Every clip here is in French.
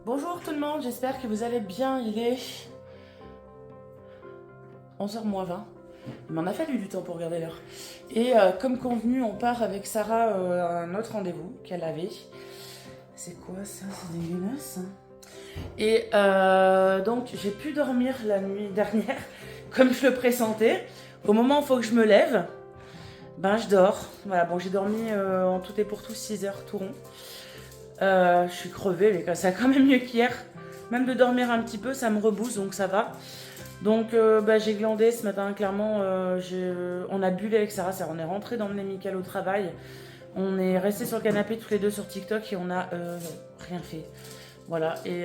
Bonjour tout le monde, j'espère que vous allez bien. Il est 11h moins 20. Il m'en a fallu du temps pour regarder l'heure. Et comme convenu, on part avec Sarah à un autre rendez-vous qu'elle avait. C'est quoi ça? C'est dégueulasse. Et donc j'ai pu dormir la nuit dernière comme je le pressentais. Au moment où il faut que je me lève, ben je dors. Voilà, bon j'ai dormi en tout et pour tout 6 heures tout rond. Je suis crevée, mais ça a quand même mieux qu'hier. Même de dormir un petit peu, ça me rebooste, donc ça va. Donc j'ai glandé ce matin, clairement. On a bullé avec Sarah, on est rentré d'emmener Mickaël au travail. On est resté sur le canapé tous les deux sur TikTok et on a rien fait. Voilà, et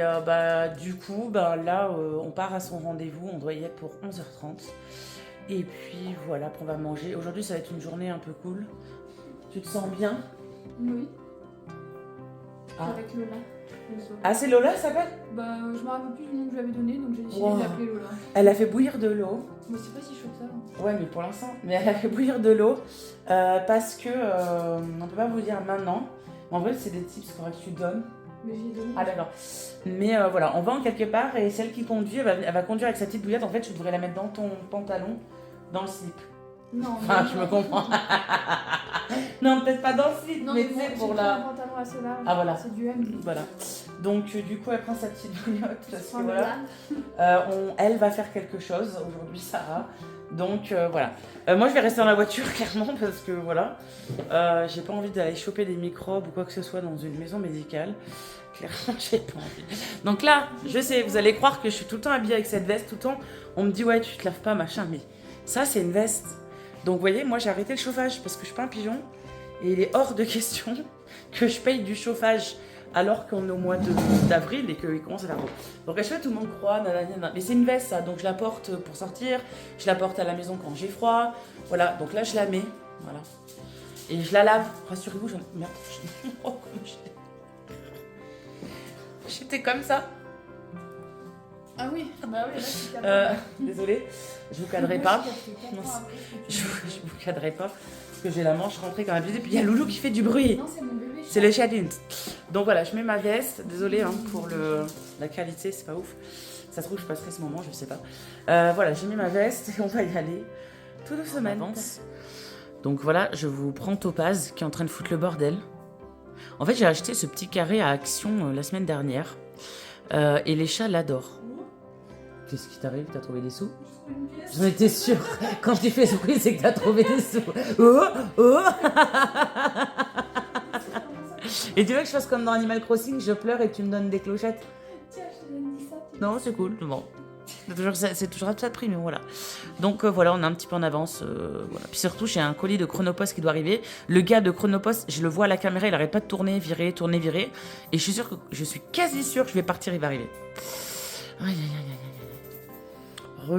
du coup, là, on part à son rendez-vous. On doit y être pour 11h30. Et puis voilà, on va manger. Aujourd'hui, ça va être une journée un peu cool. Tu te sens bien? Oui. Ah. Avec Lola. Ah, c'est Lola, ça s'appelle? Bah, je me rappelle plus du nom que je lui avais donné, donc j'ai décidé Wow. de l'appeler Lola. Elle a fait bouillir de l'eau. Mais c'est pas si chaud que ça. Hein. Ouais, mais pour l'instant. Mais elle a fait bouillir de l'eau parce que on peut pas vous dire maintenant. En vrai, c'est des tips corrects que tu donnes. Mais j'y ai donné. Ah d'accord. Mais voilà, on va en quelque part et celle qui conduit, elle va conduire avec sa petite bouillotte. En fait, je devrais la mettre dans ton pantalon, dans le slip. Non, Enfin, je me comprends. Non, peut-être pas dans le slip, non, mais mais tu bon, sais, j'ai pour pris la... un pantalon assez large. Ah voilà. C'est du M. Voilà. Donc du coup, elle prend sa petite bouillotte parce que Oh, voilà, elle va faire quelque chose aujourd'hui, Sarah. Donc voilà. Moi, je vais rester dans la voiture clairement parce que voilà, j'ai pas envie d'aller choper des microbes ou quoi que ce soit dans une maison médicale. Clairement, j'ai pas envie. Donc là, je sais, vous allez croire que je suis tout le temps habillée avec cette veste, tout le temps. On me dit ouais, tu te laves pas, machin, mais ça, c'est une veste. Donc vous voyez, moi, j'ai arrêté le chauffage parce que je suis pas un pigeon et il est hors de question que je paye du chauffage alors qu'on est au mois d'avril et qu'il commence à faire beau. Donc à chaque fois, tout le monde croit, nanana. Mais c'est une veste, ça, donc je la porte pour sortir, je la porte à la maison quand j'ai froid, voilà, donc là je la mets, voilà. Et je la lave, rassurez-vous, merde, oh, comment j'étais comme ça. Ah oui, bah oui, là, c'est capable. Désolée, je vous cadrerai pas. Non, je vous cadrerai pas, parce que j'ai la manche rentrée comme d'habitude, et puis il y a Loulou qui fait du bruit. Non, c'est mon bébé. C'est le challenge. Donc voilà, je mets ma veste. Désolée pour la qualité, c'est pas ouf. Ça se trouve, je passerai ce moment, je sais pas. Voilà, j'ai mis ma veste et on va y aller tout doucement. Donc voilà, je vous prends Topaz qui est en train de foutre le bordel. En fait, j'ai acheté ce petit carré à Action la semaine dernière et les chats l'adorent. Qu'est-ce qui t'arrive? T'as trouvé des sous? J'en étais sûre. Quand tu fais ce bruit, c'est que t'as trouvé des sous. Oh, oh. Et tu veux que je fasse comme dans Animal Crossing, je pleure et tu me donnes des clochettes? Tiens, je te donne ça. Non, c'est cool. Bon. C'est toujours ça de prix, mais voilà. Donc voilà, on est un petit peu en avance. Voilà. Puis surtout, j'ai un colis de Chronopost qui doit arriver. Le gars de Chronopost, je le vois à la caméra, il arrête pas de tourner, virer. Et je suis quasi sûre que je vais partir, il va arriver. Aïe, aïe, aïe, aïe.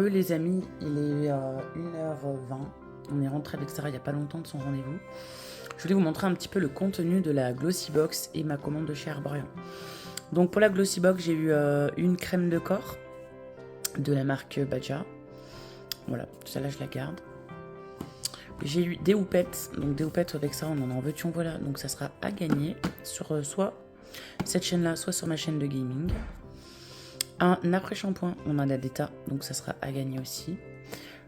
Les amis, il est 1h20. On est rentré avec Sarah il n'y a pas longtemps de son rendez-vous. Je voulais vous montrer un petit peu le contenu de la Glossy Box et ma commande de chez Herborian. Donc pour la Glossy Box, j'ai eu une crème de corps de la marque Badja. Voilà, celle-là je la garde. J'ai eu des houpettes. Donc des houpettes avec ça, on en veut, tu en voilà. Donc ça sera à gagner sur soit cette chaîne-là, soit sur ma chaîne de gaming. Un après-shampoing, on a la Deta, donc ça sera à gagner aussi.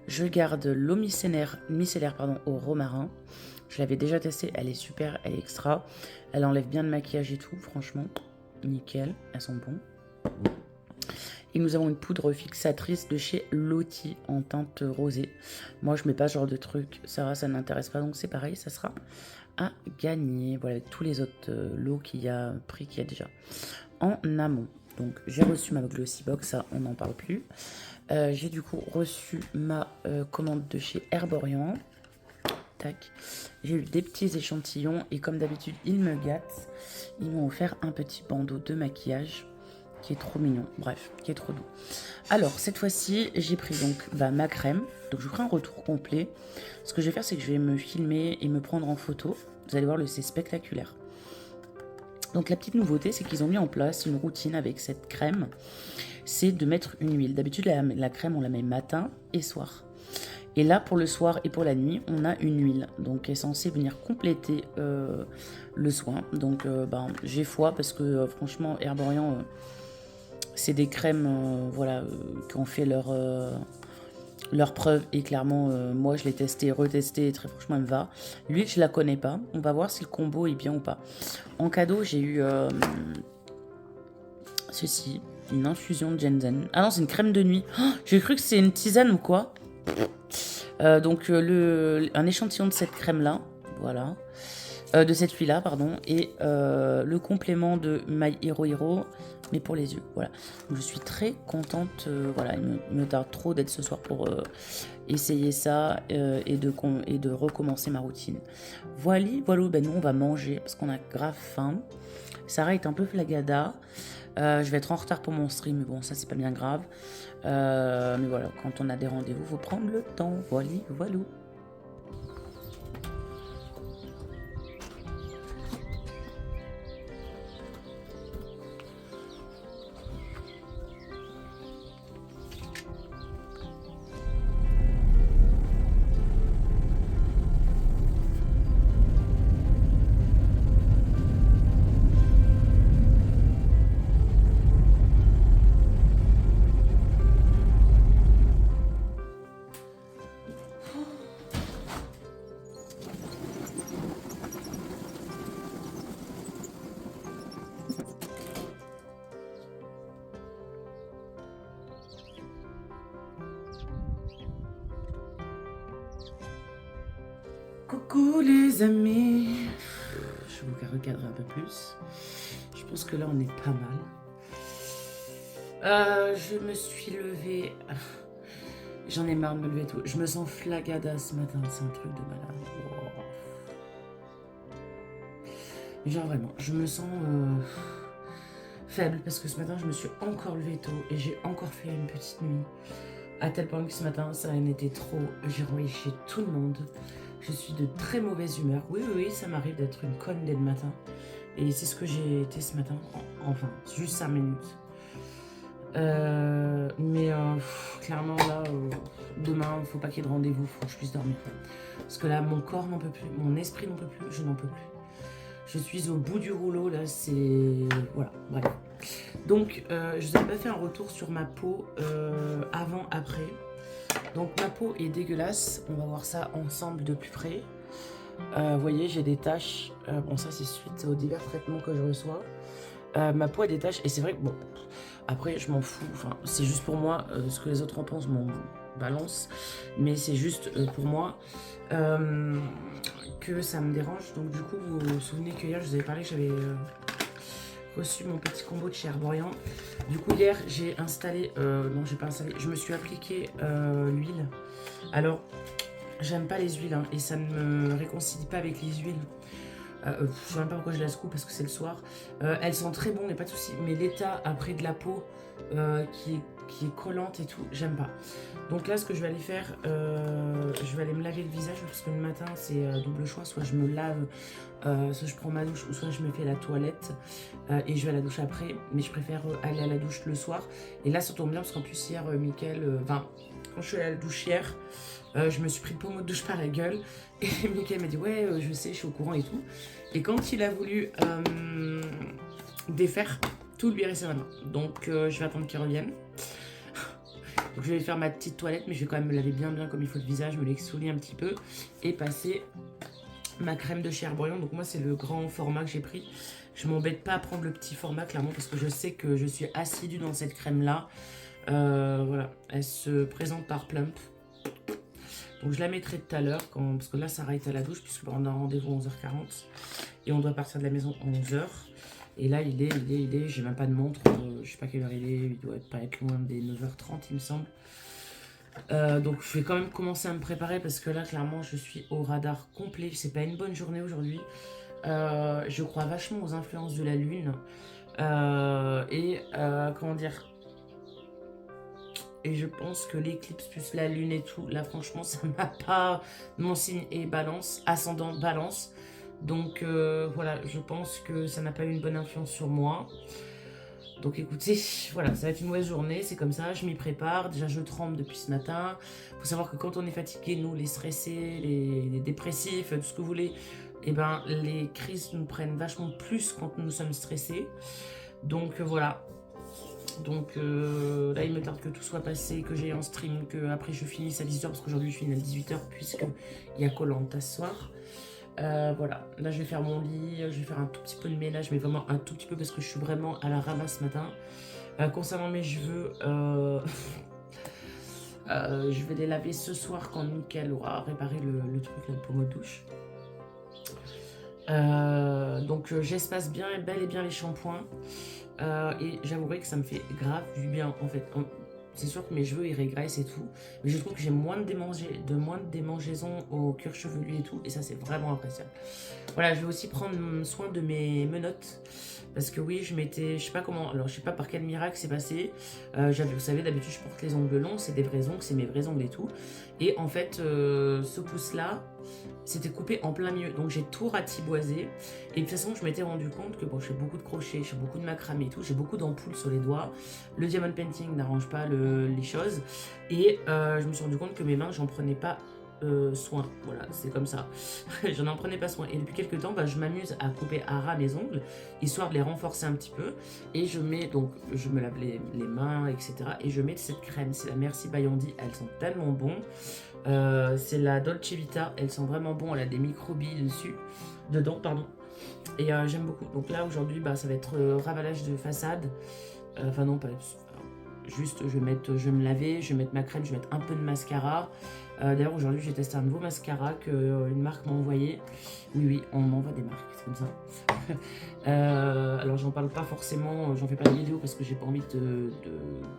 Je garde l'eau micellaire au romarin. Je l'avais déjà testée, elle est super, elle est extra. Elle enlève bien le maquillage et tout, franchement, nickel, elles sont bonnes. Et nous avons une poudre fixatrice de chez Lottie en teinte rosée. Moi, je mets pas ce genre de truc, ça n'intéresse pas, donc c'est pareil, ça sera à gagner. Voilà, avec tous les autres lots qu'il y a déjà en amont. Donc j'ai reçu ma Glossy Box, ça on n'en parle plus. J'ai du coup reçu ma commande de chez Herborian. Tac. J'ai eu des petits échantillons et comme d'habitude ils me gâtent. Ils m'ont offert un petit bandeau de maquillage qui est trop mignon. Bref, qui est trop doux. Alors cette fois-ci j'ai pris donc ma crème. Donc je vous ferai un retour complet. Ce que je vais faire c'est que je vais me filmer et me prendre en photo. Vous allez voir, c'est spectaculaire. Donc la petite nouveauté, c'est qu'ils ont mis en place une routine avec cette crème. C'est de mettre une huile. D'habitude, la crème, on la met matin et soir. Et là, pour le soir et pour la nuit, on a une huile. Donc, elle est censée venir compléter le soin. Donc, ben, j'ai foi parce que franchement, Herborian, c'est des crèmes voilà, qui ont fait leur preuve. Et clairement, moi, je l'ai testé, retesté. Et très franchement, elle me va. L'huile, je la connais pas. On va voir si le combo est bien ou pas. En cadeau, j'ai eu ceci. Une infusion de ginseng. Ah non, c'est une crème de nuit. Oh, j'ai cru que c'est une tisane ou quoi. Donc un échantillon de cette crème là, voilà, de cette huile là, pardon, et le complément de My Hero Hero, mais pour les yeux, voilà. Donc, je suis très contente, voilà, il me tarde trop d'être ce soir pour essayer ça et de recommencer ma routine. Voilà, ben nous on va manger parce qu'on a grave faim. Sarah est un peu flagada. Je vais être en retard pour mon stream, mais bon, ça c'est pas bien grave. Mais voilà, quand on a des rendez-vous, faut prendre le temps. Voilà, voilà. Coucou les amis. Je vous recadrer un peu plus. Je pense que là on est pas mal. Je me suis levée. J'en ai marre de me lever tôt. Je me sens flagada ce matin. C'est un truc de malade. Wow. Genre vraiment, je me sens faible parce que ce matin je me suis encore levée tôt et j'ai encore fait une petite nuit. À tel point que ce matin ça en était trop. J'ai renvoyé chez tout le monde. Je suis de très mauvaise humeur. Oui, ça m'arrive d'être une conne dès le matin. Et c'est ce que j'ai été ce matin. Enfin, juste 5 minutes. Clairement là, demain, il faut pas qu'il y ait de rendez-vous, faut que je puisse dormir. Parce que là, mon corps n'en peut plus, mon esprit n'en peut plus, je n'en peux plus. Je suis au bout du rouleau, là, c'est... Voilà, bref. Donc, je vous avais pas fait un retour sur ma peau avant-après. Donc ma peau est dégueulasse, on va voir ça ensemble de plus près. Vous voyez, j'ai des taches, bon ça c'est suite aux divers traitements que je reçois. Ma peau a des taches et c'est vrai que bon, après je m'en fous, enfin c'est juste pour moi, ce que les autres en pensent m'en balance. Mais c'est juste pour moi que ça me dérange. Donc du coup, vous vous souvenez que hier je vous avais parlé que j'avais... reçu mon petit combo de chez Herborian. Du coup hier j'ai installé, non j'ai pas installé, je me suis appliqué l'huile. Alors j'aime pas les huiles hein, et ça ne me réconcilie pas avec les huiles. Je sais même pas pourquoi je la secoue parce que c'est le soir. Elles sont très bonnes, mais pas de soucis. Mais l'état après de la peau qui est collante et tout, j'aime pas. Donc là, ce que je vais aller faire, je vais aller me laver le visage parce que le matin, c'est double choix. Soit je me lave, soit je prends ma douche, ou soit je me fais la toilette et je vais à la douche après. Mais je préfère aller à la douche le soir. Et là, ça tombe bien parce qu'en plus, hier, Mickaël, quand je suis allée à la douche hier, je me suis pris le pommeau de douche par la gueule. Et Mickaël m'a dit, ouais, je sais, je suis au courant et tout. Et quand il a voulu défaire, tout lui est resté dans la main. Donc, je vais attendre qu'il revienne. Donc je vais faire ma petite toilette, mais je vais quand même me laver bien comme il faut le visage, me l'exfolier un petit peu et passer ma crème de chez Herborian. Donc moi c'est le grand format que j'ai pris. Je m'embête pas à prendre le petit format clairement parce que je sais que je suis assidue dans cette crème là. Voilà, elle se présente par Plump. Donc je la mettrai tout à l'heure parce que là Sarah est à la douche puisque on a un rendez-vous à 11h40 et on doit partir de la maison à 11h. Et là, il est, j'ai même pas de montre, je sais pas quelle heure il doit pas être loin des 9h30, il me semble. Donc, je vais quand même commencer à me préparer parce que là, clairement, je suis au radar complet. C'est pas une bonne journée aujourd'hui. Je crois vachement aux influences de la lune. Comment dire? Et je pense que l'éclipse plus la lune et tout, là, franchement, ça m'a pas... Mon signe est balance, ascendant balance. Donc voilà, je pense que ça n'a pas eu une bonne influence sur moi. Donc écoutez, voilà, ça va être une mauvaise journée, c'est comme ça, je m'y prépare. Déjà, je tremble depuis ce matin. Il faut savoir que quand on est fatigué, nous, les stressés, les dépressifs, tout ce que vous voulez, eh ben, les crises nous prennent vachement plus quand nous sommes stressés. Donc voilà. Donc là, il me tarde que tout soit passé, que j'ai en stream, que après je finisse à 18h, parce qu'aujourd'hui je finis à 18h, puisqu'il y a Koh Lanta ce soir. Voilà, là je vais faire mon lit, je vais faire un tout petit peu de ménage, mais vraiment un tout petit peu parce que je suis vraiment à la ramasse ce matin. Concernant mes cheveux, je vais les laver ce soir quand Mickaël aura réparé le truc, la pommeau de douche. Donc j'espace bien, bel et bien les shampoings. Et j'avouerai que ça me fait grave du bien en fait. C'est sûr que mes cheveux ils régressent et tout, mais je trouve que j'ai moins de démangeaisons au cuir chevelu et tout, et ça c'est vraiment appréciable. Voilà, je vais aussi prendre soin de mes menottes, parce que oui, je sais pas comment, alors je sais pas par quel miracle c'est passé. Vous savez, d'habitude je porte les ongles longs, c'est des vrais ongles, c'est mes vrais ongles et tout. Et en fait, ce pouce-là, c'était coupé en plein milieu, donc j'ai tout ratiboisé. Et de toute façon, je m'étais rendu compte que bon, je fais beaucoup de crochets, je fais beaucoup de macramé et tout, j'ai beaucoup d'ampoules sur les doigts. Le diamond painting n'arrange pas les choses. Et je me suis rendu compte que mes mains, j'en prenais pas soin. Voilà, c'est comme ça. J'en en prenais pas soin. Et depuis quelques temps, bah, je m'amuse à couper à ras mes ongles, histoire de les renforcer un petit peu. Et je mets, donc, je me lave les mains, etc. Et je mets de cette crème, c'est la Merci Bayandi, elles sont tellement bonnes. C'est la Dolce Vita, elles sont vraiment bonnes, elle a des microbilles dedans, pardon. Et j'aime beaucoup. Donc là aujourd'hui, bah, ça va être ravalage de façade. Enfin non, pas juste je vais me laver, je vais mettre ma crème, je vais mettre un peu de mascara. D'ailleurs aujourd'hui j'ai testé un nouveau mascara qu'une marque m'a envoyé. Oui, on m'envoie des marques, c'est comme ça. Alors j'en parle pas forcément, j'en fais pas de vidéo parce que j'ai pas envie de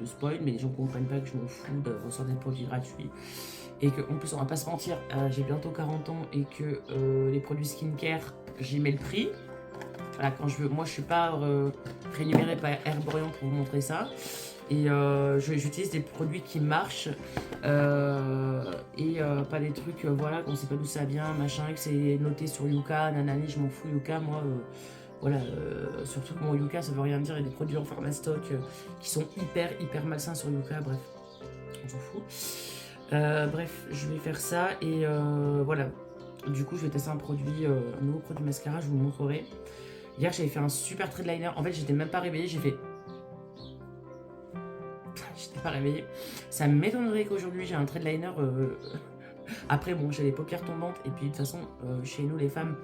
spoil, mais les gens comprennent pas que je m'en fous de ressortir des produits gratuits. Et qu'en plus on va pas se mentir, j'ai bientôt 40 ans et que les produits skincare, j'y mets le prix. Voilà, quand je veux, moi je suis pas rémunérée par Herborian pour vous montrer ça. Et j'utilise des produits qui marchent et pas des trucs, voilà, qu'on sait pas d'où ça vient, machin, que c'est noté sur Yuka, nanani, je m'en fous Yuka, moi, voilà, surtout que mon Yuka ça veut rien dire, il y a des produits en pharmastock qui sont hyper malsains sur Yuka, bref, on s'en fout. Bref, je vais faire ça et voilà, du coup je vais tester un nouveau produit mascara, je vous le montrerai. Hier j'avais fait un super trait de liner, en fait j'étais même pas réveillée, j'étais pas réveillée. Ça m'étonnerait qu'aujourd'hui j'ai un trait de liner. Après bon, j'ai les paupières tombantes et puis de toute façon chez nous les femmes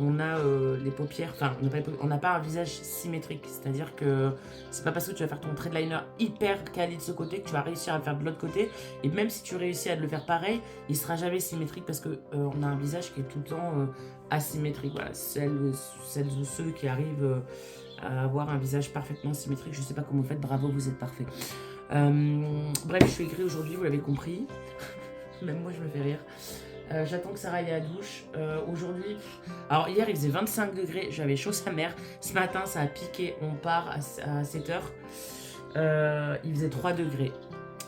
on a les paupières, enfin on n'a pas un visage symétrique, c'est-à-dire que c'est pas parce que tu vas faire ton trait de liner hyper quali de ce côté que tu vas réussir à le faire de l'autre côté, et même si tu réussis à le faire pareil, il sera jamais symétrique parce que on a un visage qui est tout le temps asymétrique. Voilà, celles ou ceux qui arrivent à avoir un visage parfaitement symétrique, je sais pas comment vous faites, bravo, vous êtes parfait. Bref, je suis aigrie aujourd'hui, vous l'avez compris. Même moi, je me fais rire. J'attends que Sarah aille à la douche. Aujourd'hui, alors hier, il faisait 25 degrés, j'avais chaud sa mère. Ce matin, ça a piqué, on part à 7h. Il faisait 3 degrés.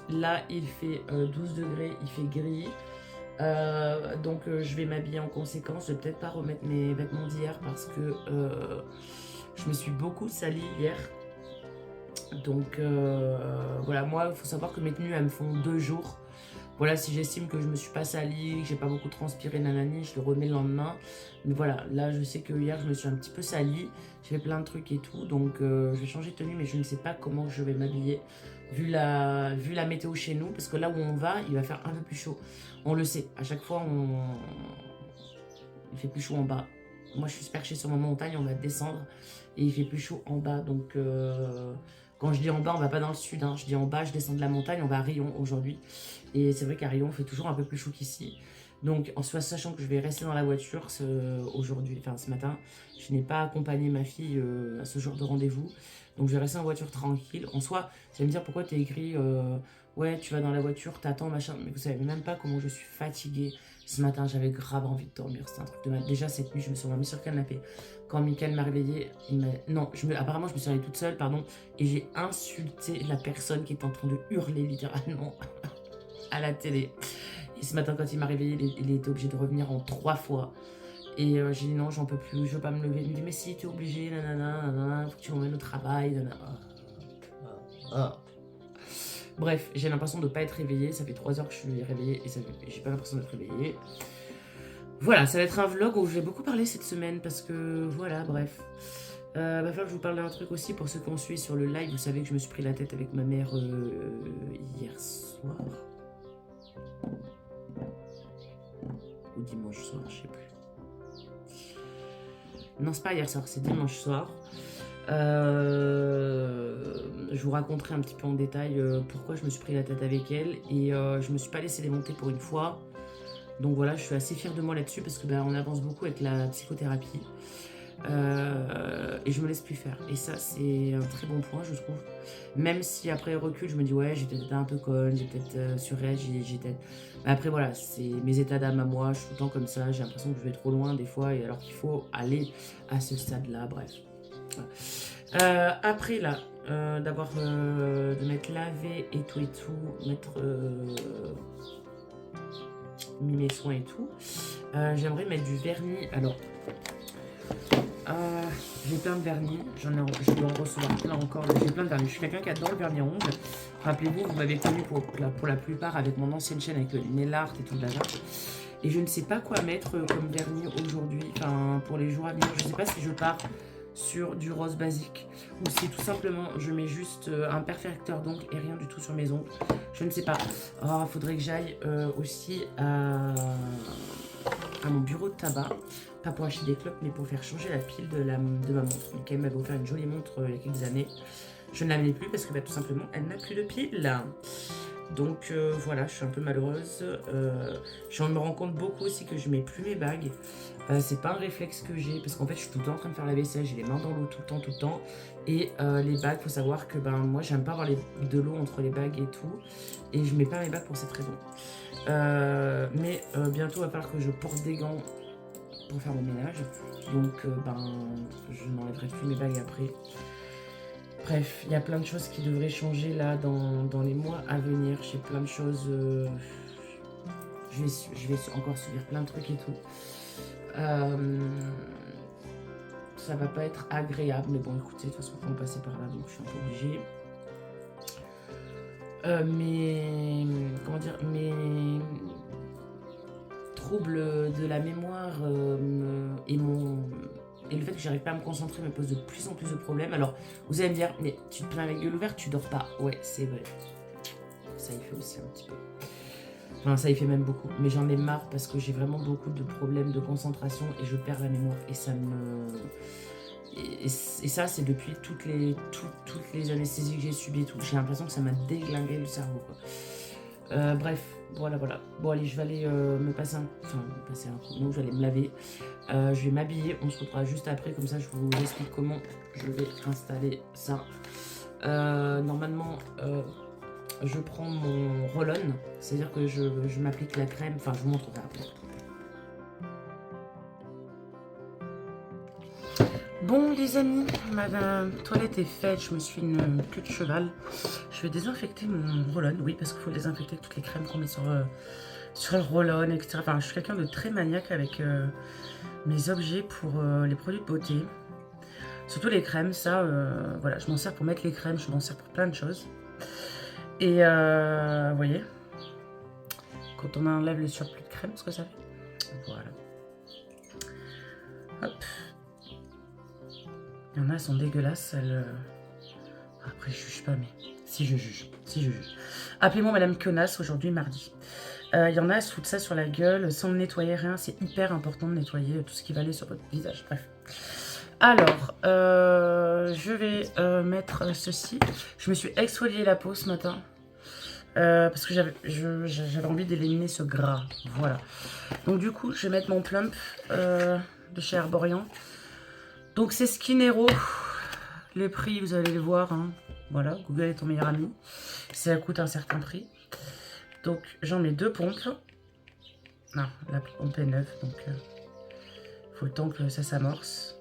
Là, il fait 12 degrés, il fait gris. Donc, je vais m'habiller en conséquence. Je vais peut-être pas remettre mes vêtements d'hier parce que je me suis beaucoup salie hier. Donc voilà, moi il faut savoir que mes tenues elles me font 2 jours. Voilà, si j'estime que je me suis pas salie, que j'ai pas beaucoup transpiré, nanani, je le remets le lendemain. Mais voilà, là je sais que hier je me suis un petit peu salie, j'ai fait plein de trucs et tout, donc je vais changer de tenue, mais je ne sais pas comment je vais m'habiller vu la météo chez nous, parce que là où on va, il va faire un peu plus chaud. On le sait, à chaque fois il fait plus chaud en bas. Moi je suis perchée sur ma montagne, on va descendre et il fait plus chaud en bas, donc quand je dis en bas, on va pas dans le sud, hein. Je dis en bas, je descends de la montagne, on va à Rion aujourd'hui. Et c'est vrai qu'à Rion, on fait toujours un peu plus chaud qu'ici. Donc, en sachant que je vais rester dans la voiture aujourd'hui, enfin ce matin, je n'ai pas accompagné ma fille à ce genre de rendez-vous. Donc, je vais rester en voiture tranquille. En soi, vous allez me dire pourquoi tu as écrit ouais, tu vas dans la voiture, t'attends, machin. Mais vous savez même pas comment je suis fatiguée. Ce matin, j'avais grave envie de dormir. C'était un truc de mal. Déjà, cette nuit, je me suis remise sur le canapé. Quand Mickaël m'a réveillée, apparemment, je me suis réveillée toute seule, pardon. Et j'ai insulté la personne qui est en train de hurler littéralement à la télé. Et ce matin, quand il m'a réveillée, il était obligé de revenir en 3 fois. Et j'ai dit non, j'en peux plus, je veux pas me lever. Il me dit mais si, tu es obligé, nanana, nanana, faut que tu m'emmènes au travail, nanana. Bref, j'ai l'impression de ne pas être réveillée. Ça fait 3 heures que je suis réveillée et j'ai pas l'impression d'être réveillée. Voilà, ça va être un vlog où je vais beaucoup parler cette semaine parce que voilà, bref. Va falloir que je vous parle d'un truc aussi pour ceux qui ont suivi sur le live. Vous savez que je me suis pris la tête avec ma mère hier soir. Ou dimanche soir, je sais plus. Non, c'est pas hier soir, c'est dimanche soir. Je vous raconterai un petit peu en détail pourquoi je me suis pris la tête avec elle. Et je me suis pas laissé démonter pour une fois. Donc voilà, je suis assez fière de moi là-dessus parce que on avance beaucoup avec la psychothérapie. Et je me laisse plus faire. Et ça, c'est un très bon point, je trouve. Même si après recul, je me dis, ouais, j'ai peut-être un peu conne, j'ai peut-être surréagi, j'ai peut-être. Mais après, voilà, c'est mes états d'âme à moi, je suis tout le temps comme ça, j'ai l'impression que je vais trop loin des fois, et alors qu'il faut aller à ce stade-là, bref. Voilà. Après, là, de m'être lavé et tout, mettre. Mis mes soins et tout. J'aimerais mettre du vernis. Alors, j'ai plein de vernis. Je dois en recevoir plein encore. J'ai plein de vernis. Je suis quelqu'un qui adore le vernis rouge. Rappelez-vous, vous m'avez connu pour la plupart avec mon ancienne chaîne avec le nail art et tout le bazar. Et je ne sais pas quoi mettre comme vernis aujourd'hui. Enfin, pour les jours à venir. Je ne sais pas si je pars sur du rose basique ou si tout simplement je mets juste un perfecteur d'ongles et rien du tout sur mes ongles. Je ne sais pas. Faudrait que j'aille aussi à mon bureau de tabac, pas pour acheter des clopes mais pour faire changer la pile de ma montre. Donc elle m'avait offert une jolie montre il y a quelques années. Je ne la mets plus parce que tout simplement elle n'a plus de pile. Donc voilà, je suis un peu malheureuse. Je me rends compte beaucoup aussi que je mets plus mes bagues. C'est pas un réflexe que j'ai parce qu'en fait je suis tout le temps en train de faire la vaisselle, j'ai les mains dans l'eau tout le temps. Et les bagues, faut savoir que moi j'aime pas avoir de l'eau entre les bagues et tout. Et je mets pas mes bagues pour cette raison. Mais bientôt il va falloir que je porte des gants pour faire mon ménage. Donc je n'enlèverai plus mes bagues après. Bref, il y a plein de choses qui devraient changer là dans les mois à venir. J'ai plein de choses. Je vais encore subir plein de trucs et tout. Ça va pas être agréable, mais bon, écoutez, de toute façon, il faut passer par là, donc je suis un peu obligée. Comment dire, mes troubles de la mémoire et le fait que j'arrive pas à me concentrer me pose de plus en plus de problèmes. Alors, vous allez me dire, mais tu te plains avec gueule ouverte, tu dors pas. Ouais, c'est vrai. Ça y fait aussi un petit peu. Enfin, ça y fait même beaucoup. Mais j'en ai marre parce que j'ai vraiment beaucoup de problèmes de concentration et je perds la mémoire. Et ça me... Et ça, c'est depuis toutes les anesthésies que j'ai subies et tout. J'ai l'impression que ça m'a déglingué le cerveau, quoi. Bref, voilà. Bon, allez, je vais aller me passer un coup. Donc, je vais aller me laver. Je vais m'habiller. On se retrouvera juste après. Comme ça, je vous explique comment je vais installer ça. Normalement, je prends mon roll-on. C'est-à-dire que je m'applique la crème. Enfin, je vous montrerai après. Bon les amis, ma toilette est faite, je me suis une queue de cheval. Je vais désinfecter mon roll-on, oui, parce qu'il faut désinfecter toutes les crèmes qu'on met sur le roll-on, etc. Enfin, je suis quelqu'un de très maniaque avec mes objets pour les produits de beauté. Surtout les crèmes, ça, voilà, je m'en sers pour mettre les crèmes, je m'en sers pour plein de choses. Et vous voyez, quand on enlève le surplus de crème, ce que ça fait. Voilà. Hop. Il y en a, elles sont dégueulasses, Après, je juge pas, mais si je juge. Appelez-moi Madame Connasse, aujourd'hui, mardi. Il y en a, elles se foutent ça sur la gueule, sans nettoyer rien. C'est hyper important de nettoyer tout ce qui va aller sur votre visage. Bref. Alors, je vais mettre ceci. Je me suis exfolié la peau ce matin. Parce que j'avais envie d'éliminer ce gras. Voilà. Donc, du coup, je vais mettre mon plump de chez Herborian. Donc c'est Skin Hero, les prix vous allez les voir, hein. Voilà, Google est ton meilleur ami, ça coûte un certain prix. Donc j'en mets 2 pompes, non la pompe est neuve donc il faut le temps que ça s'amorce,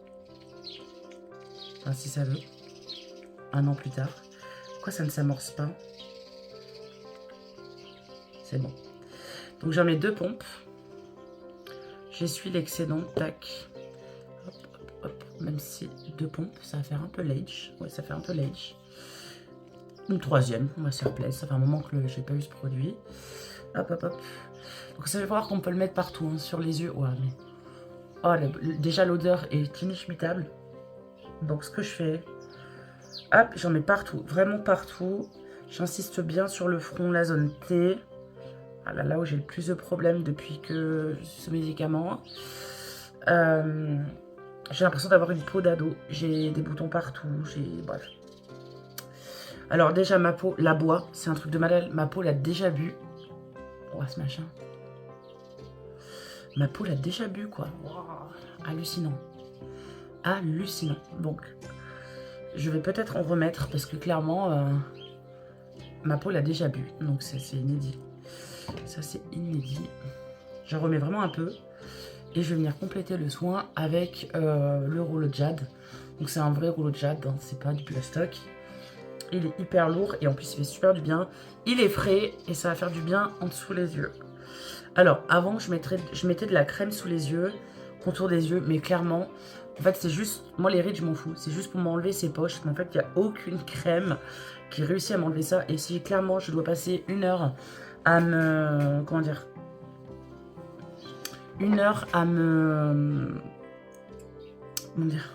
enfin si ça veut, un an plus tard. Pourquoi ça ne s'amorce pas? C'est bon. Donc j'en mets 2 pompes, j'essuie l'excédent, tac. Hop, même si 2 pompes, ça va faire un peu l'age. Ouais, ça fait un peu l'age. Une troisième, on va se faire plaisir. Ça fait un moment que j'ai pas eu ce produit. Hop, hop, hop. Donc ça veut voir qu'on peut le mettre partout, hein, sur les yeux. Ouais, mais... Oh, déjà l'odeur est inimitable. Donc ce que je fais... Hop, j'en mets partout, vraiment partout. J'insiste bien sur le front, la zone T. Ah là où j'ai le plus de problèmes depuis que ce médicament. J'ai l'impression d'avoir une peau d'ado. J'ai des boutons partout. Bref. Alors déjà ma peau la boit. C'est un truc de malade. Ma peau l'a déjà bu. Oh ce machin. Ma peau l'a déjà bu quoi. Wow. Hallucinant. Hallucinant. Donc je vais peut-être en remettre parce que clairement ma peau l'a déjà bu. Donc c'est inédit. Ça c'est inédit. J'en remets vraiment un peu. Et je vais venir compléter le soin avec le rouleau de jade. Donc c'est un vrai rouleau de jade, hein, c'est pas du plastoc. Il est hyper lourd et en plus il fait super du bien. Il est frais et ça va faire du bien en dessous les yeux. Alors avant je mettais de la crème sous les yeux, contour des yeux, mais clairement, en fait c'est juste, moi les rides je m'en fous. C'est juste pour m'enlever ces poches, mais en fait il n'y a aucune crème qui réussit à m'enlever ça. Et si clairement je dois passer 1 heure à me, comment dire, 1 heure à me... Comment dire,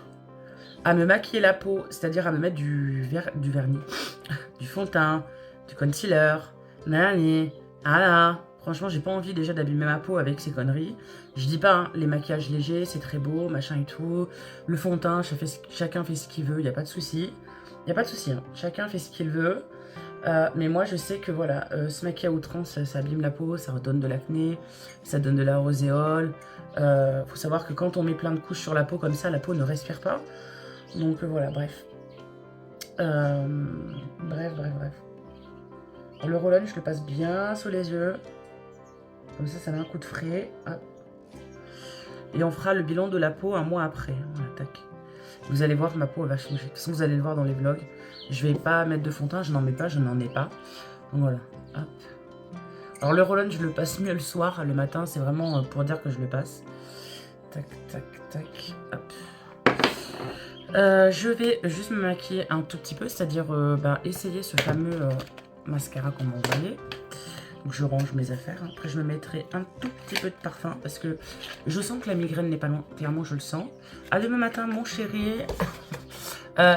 à me maquiller la peau, c'est-à-dire à me mettre du vernis, du fond de teint, du concealer, nanani, ah. Franchement, j'ai pas envie déjà d'abîmer ma peau avec ces conneries. Je dis pas, hein, les maquillages légers, c'est très beau, machin et tout. Le fond de teint, chacun fait ce qu'il veut, il n'y a pas de souci. Il n'y a pas de souci, hein. Chacun fait ce qu'il veut. Mais moi, je sais que voilà, se maquiller à outrance, ça abîme la peau, ça redonne de l'acné, ça donne de la roséole. Faut savoir que quand on met plein de couches sur la peau comme ça, la peau ne respire pas. Donc voilà, bref. Bref. Le roll-on, je le passe bien sous les yeux. Comme ça met un coup de frais. Hop. Et on fera le bilan de la peau 1 mois après. Voilà, tac. Vous allez voir, ma peau elle va changer. De toute façon, vous allez le voir dans les vlogs. Je vais pas mettre de fond de teint, je n'en mets pas, je n'en ai pas. Donc voilà. Hop. Alors le roll-on, je le passe mieux le soir. Le matin, c'est vraiment pour dire que je le passe. Tac. Hop. Je vais juste me maquiller un tout petit peu, c'est-à-dire essayer ce fameux mascara qu'on m'a envoyé. Donc je range mes affaires. Après, je me mettrai un tout petit peu de parfum parce que je sens que la migraine n'est pas loin. Clairement, je le sens. À demain matin, mon chéri.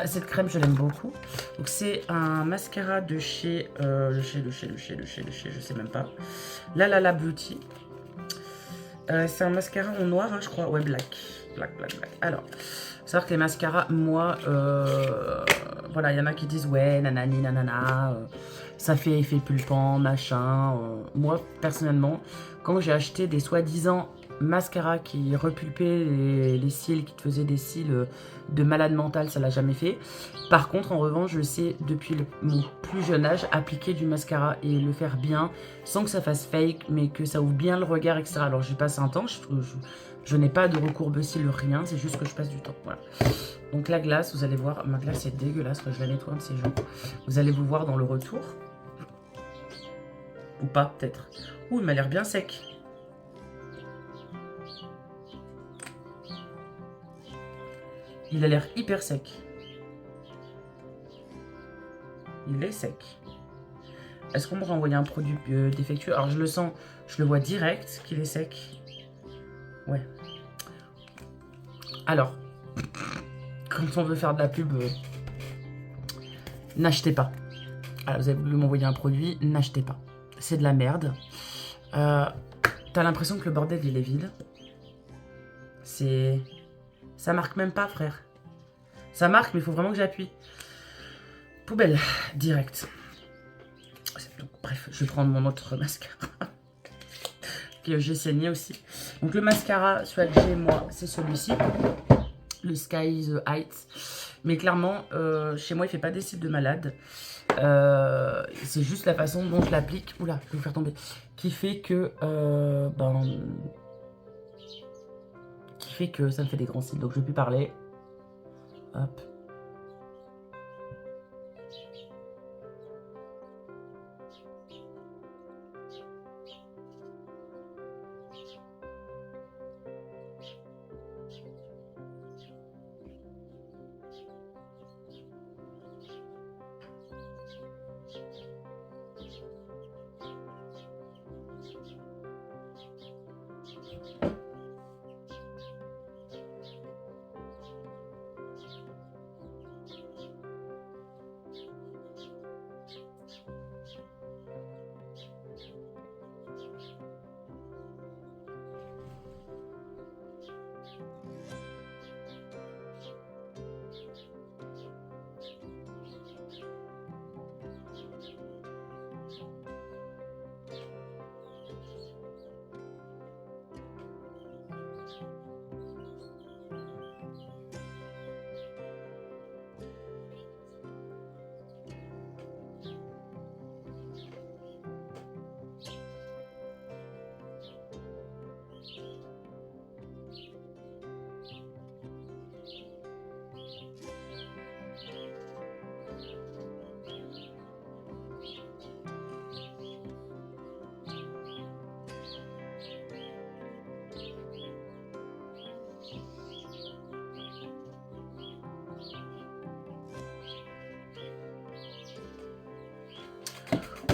Cette crème, je l'aime beaucoup. Donc c'est un mascara de chez, je sais même pas. La Beauty. C'est un mascara en noir, hein, je crois. Ouais, black. Alors, savoir que les mascaras, moi, voilà, il y en a qui disent ouais, nanani, nanana, ça fait effet pulpant, machin. Moi, personnellement, quand j'ai acheté des soi-disant mascaras qui repulpaient les cils, qui te faisaient des cils de malade mental, ça l'a jamais fait. Par contre, en revanche, je sais depuis mon plus jeune âge appliquer du mascara et le faire bien, sans que ça fasse fake, mais que ça ouvre bien le regard, etc. Alors, j'ai passé un temps, je n'ai pas de recourbe cils, rien, c'est juste que je passe du temps. Voilà. Donc la glace, vous allez voir, ma glace est dégueulasse, que je la nettoie un de ces jours. Vous allez vous voir dans le retour. Ou pas, peut-être. Ouh, il m'a l'air bien sec. Il a l'air hyper sec. Il est sec. Est-ce qu'on me renvoie un produit défectueux? Alors je le sens, je le vois direct qu'il est sec. Ouais. Alors, quand on veut faire de la pub, n'achetez pas. Alors, vous avez voulu m'envoyer un produit, n'achetez pas. C'est de la merde. T'as l'impression que le bordel, il est vide. Ça marque même pas, frère. Ça marque, mais il faut vraiment que j'appuie. Poubelle, direct. Donc, bref, je vais prendre mon autre mascara. Que j'ai saigné aussi. Donc le mascara, celui que j'ai moi, c'est celui-ci. Le Sky the Heights. Mais clairement, chez moi, il fait pas des cils de malade. C'est juste la façon dont je l'applique. Oula, je vais vous faire tomber. Qui fait que ça me fait des grands cils. Donc je vais plus parler. Hop.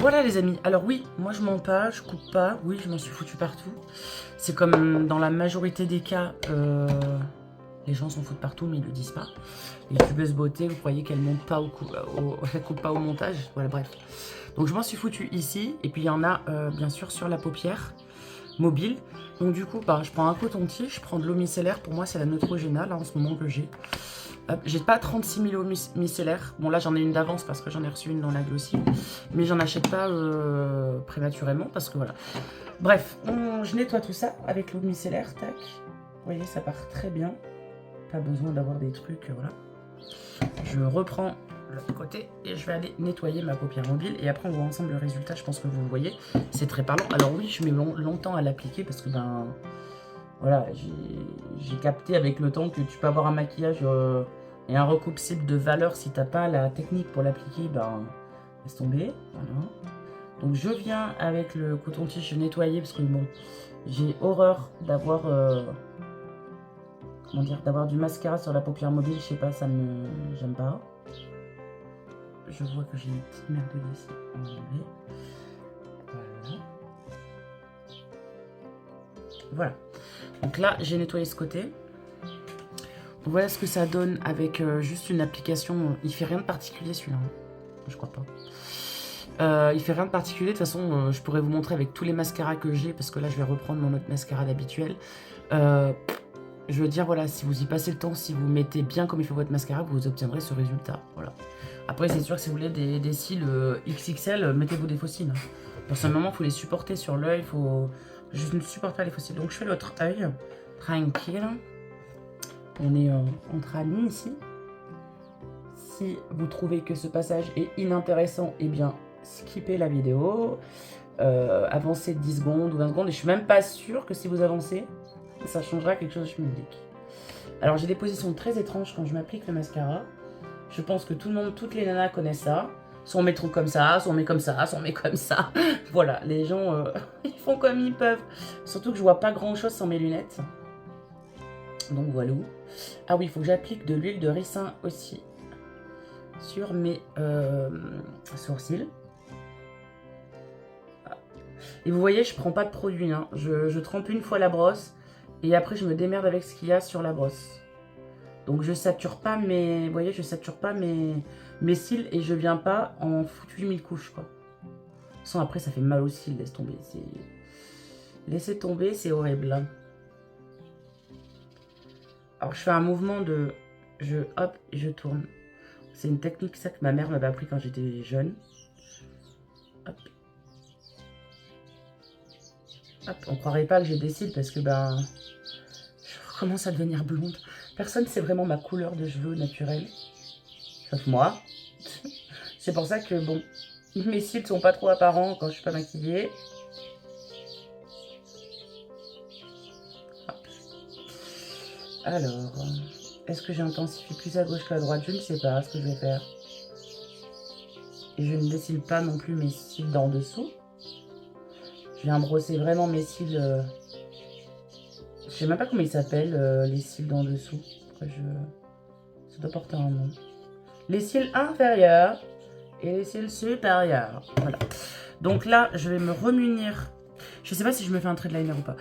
Voilà les amis, alors oui, moi je mens pas, je coupe pas, oui je m'en suis foutu partout. C'est comme dans la majorité des cas, les gens s'en foutent partout mais ils le disent pas. Les youtubeuses beauté, vous croyez qu'elles montent pas elles coupent pas au montage, voilà bref. Donc je m'en suis foutu ici, et puis il y en a bien sûr sur la paupière mobile. Donc du coup, bah, je prends un coton-tige, je prends de l'eau micellaire, pour moi c'est la Neutrogena là en ce moment que j'ai. J'ai pas 36 000 eaux micellaires. Bon là j'en ai une d'avance parce que j'en ai reçu une dans la Glossy. Mais j'en achète pas prématurément parce que voilà. Bref, je nettoie tout ça avec l'eau micellaire, tac. Vous voyez ça part très bien. Pas besoin d'avoir des trucs, voilà. Je reprends l'autre côté et je vais aller nettoyer ma paupière mobile. Et après on voit ensemble le résultat, je pense que vous le voyez. C'est très parlant. Alors oui, je mets longtemps à l'appliquer parce que ben... Voilà, j'ai capté avec le temps que tu peux avoir un maquillage et un recoupe cible de valeur. Si t'as pas la technique pour l'appliquer, ben laisse tomber. Voilà. Donc je viens avec le coton-tige nettoyer parce que bon, j'ai horreur d'avoir comment dire, d'avoir du mascara sur la paupière mobile. Je sais pas, j'aime pas. Je vois que j'ai une petite merde ici. Voilà. Voilà. Donc là, j'ai nettoyé ce côté. Voilà ce que ça donne avec juste une application. Il fait rien de particulier celui-là. Hein. Je crois pas. Il fait rien de particulier. De toute façon, je pourrais vous montrer avec tous les mascaras que j'ai. Parce que là, je vais reprendre mon autre mascara d'habituel. Je veux dire, voilà, si vous y passez le temps, si vous mettez bien comme il faut votre mascara, vous obtiendrez ce résultat. Voilà. Après, c'est sûr que si vous voulez des cils XXL, mettez-vous des faux cils. Hein. Personnellement, il faut les supporter sur l'œil. Je ne supporte pas les faux cils. Donc, je fais l'autre œil. Tranquille. On est entre amis ici. Si vous trouvez que ce passage est inintéressant, eh bien, skippez la vidéo. Avancez de 10 secondes ou 20 secondes. Et je suis même pas sûre que si vous avancez, ça changera quelque chose, je me dis. Alors, j'ai des positions très étranges quand je m'applique le mascara. Je pense que toutes les nanas connaissent ça. Soit on met trop comme ça, soit on met comme ça, soit on met comme ça. Voilà, les gens, ils font comme ils peuvent. Surtout que je vois pas grand chose sans mes lunettes. Donc voilà. Ah oui, il faut que j'applique de l'huile de ricin aussi sur mes sourcils. Et vous voyez, je prends pas de produit. Hein. Je trempe une fois la brosse et après je me démerde avec ce qu'il y a sur la brosse. Donc je sature pas mes, vous voyez, je sature pas mes cils et je viens pas en foutu 1000 couches quoi. Sans après ça fait mal aux cils, laisse tomber. Laissez tomber, c'est horrible. Alors je fais un mouvement de, hop et je tourne. C'est une technique ça que ma mère m'avait appris quand j'étais jeune. Hop. Hop, on croirait pas que j'ai des cils parce que ben je commence à devenir blonde. Personne sait vraiment ma couleur de cheveux naturelle. Sauf moi. C'est pour ça que bon, mes cils sont pas trop apparents quand je suis pas maquillée. Hop. Alors, est-ce que j'intensifie plus à gauche qu'à droite? Je ne sais pas ce que je vais faire. Et je ne dessine pas non plus mes cils d'en dessous. Je viens brosser vraiment mes cils. Je sais même pas comment ils s'appellent, les cils d'en dessous. Ça doit porter un nom. Les cils inférieurs et les cils supérieurs. Voilà. Donc là, je vais me remunir. Je sais pas si je me fais un trait de liner ou pas.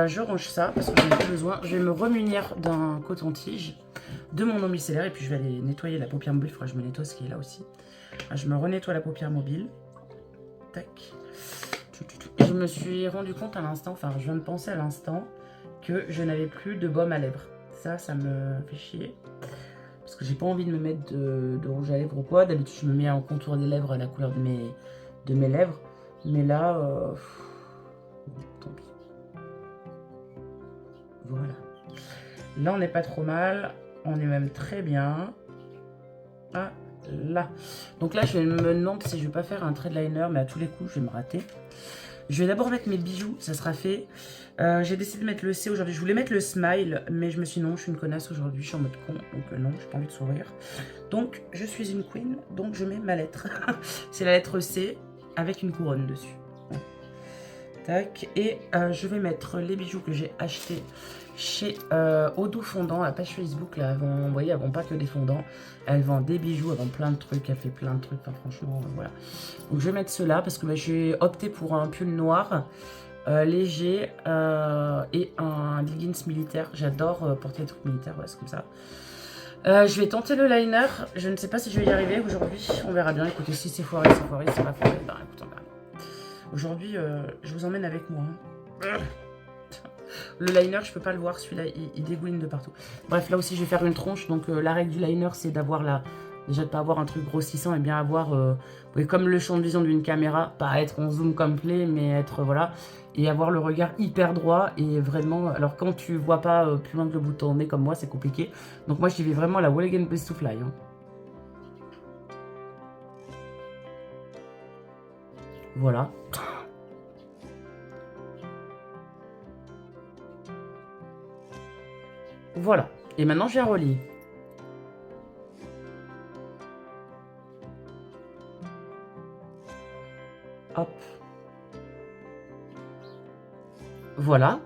Je range ça parce que j'en ai plus besoin. Je vais me remunir d'un coton-tige, de mon eau micellaire et puis je vais aller nettoyer la paupière mobile. Il faudra que je me nettoie ce qui est là aussi. Je me renettoie la paupière mobile. Tac. Je me suis rendu compte à l'instant, enfin je viens de penser à l'instant que je n'avais plus de baume à lèvres. Ça me fait chier. Parce que j'ai pas envie de me mettre de rouge à lèvres ou quoi. D'habitude je me mets en contour des lèvres à la couleur de mes lèvres. Mais là, tant pis. Voilà. Là on n'est pas trop mal. On est même très bien. Ah là. Donc là je me demande si je vais pas faire un trait de liner. Mais à tous les coups je vais me rater. Je vais d'abord mettre mes bijoux, ça sera fait. J'ai décidé de mettre le C aujourd'hui. Je voulais mettre le smile, mais je me suis dit non, je suis une connasse aujourd'hui, je suis en mode con, donc non, j'ai pas envie de sourire. Donc, je suis une queen, donc je mets ma lettre. C'est la lettre C avec une couronne dessus. Tac. Et je vais mettre les bijoux que j'ai achetés chez Odou Fondant, la page Facebook. Là, vous voyez, elles vend pas que des fondants. Elle vend des bijoux, elle vend plein de trucs, elle fait plein de trucs. Enfin, franchement, voilà. Donc je vais mettre cela parce que bah, j'ai opté pour un pull noir léger et un leggings militaire. J'adore porter des trucs militaires, ouais, c'est comme ça. Je vais tenter le liner. Je ne sais pas si je vais y arriver aujourd'hui. On verra bien. Écoutez, si c'est foiré, c'est foiré. Si c'est pas foiré, ben écoute, on verra. Aujourd'hui, je vous emmène avec moi. Hein. Le liner, je peux pas le voir. Celui-là, il dégouline de partout. Bref, là aussi, je vais faire une tronche. Donc, la règle du liner, c'est d'avoir la... Déjà, de pas avoir un truc grossissant et bien avoir... vous voyez, comme le champ de vision d'une caméra. Pas être en zoom complet, mais être... Voilà. Et avoir le regard hyper droit. Et vraiment... Alors, quand tu vois pas plus loin que le bout de ton nez, comme moi, c'est compliqué. Donc, moi, j'y vais vraiment à la Wall Again Best to Fly. Hein. Voilà. Voilà. Et maintenant, je viens relier. Hop. Voilà.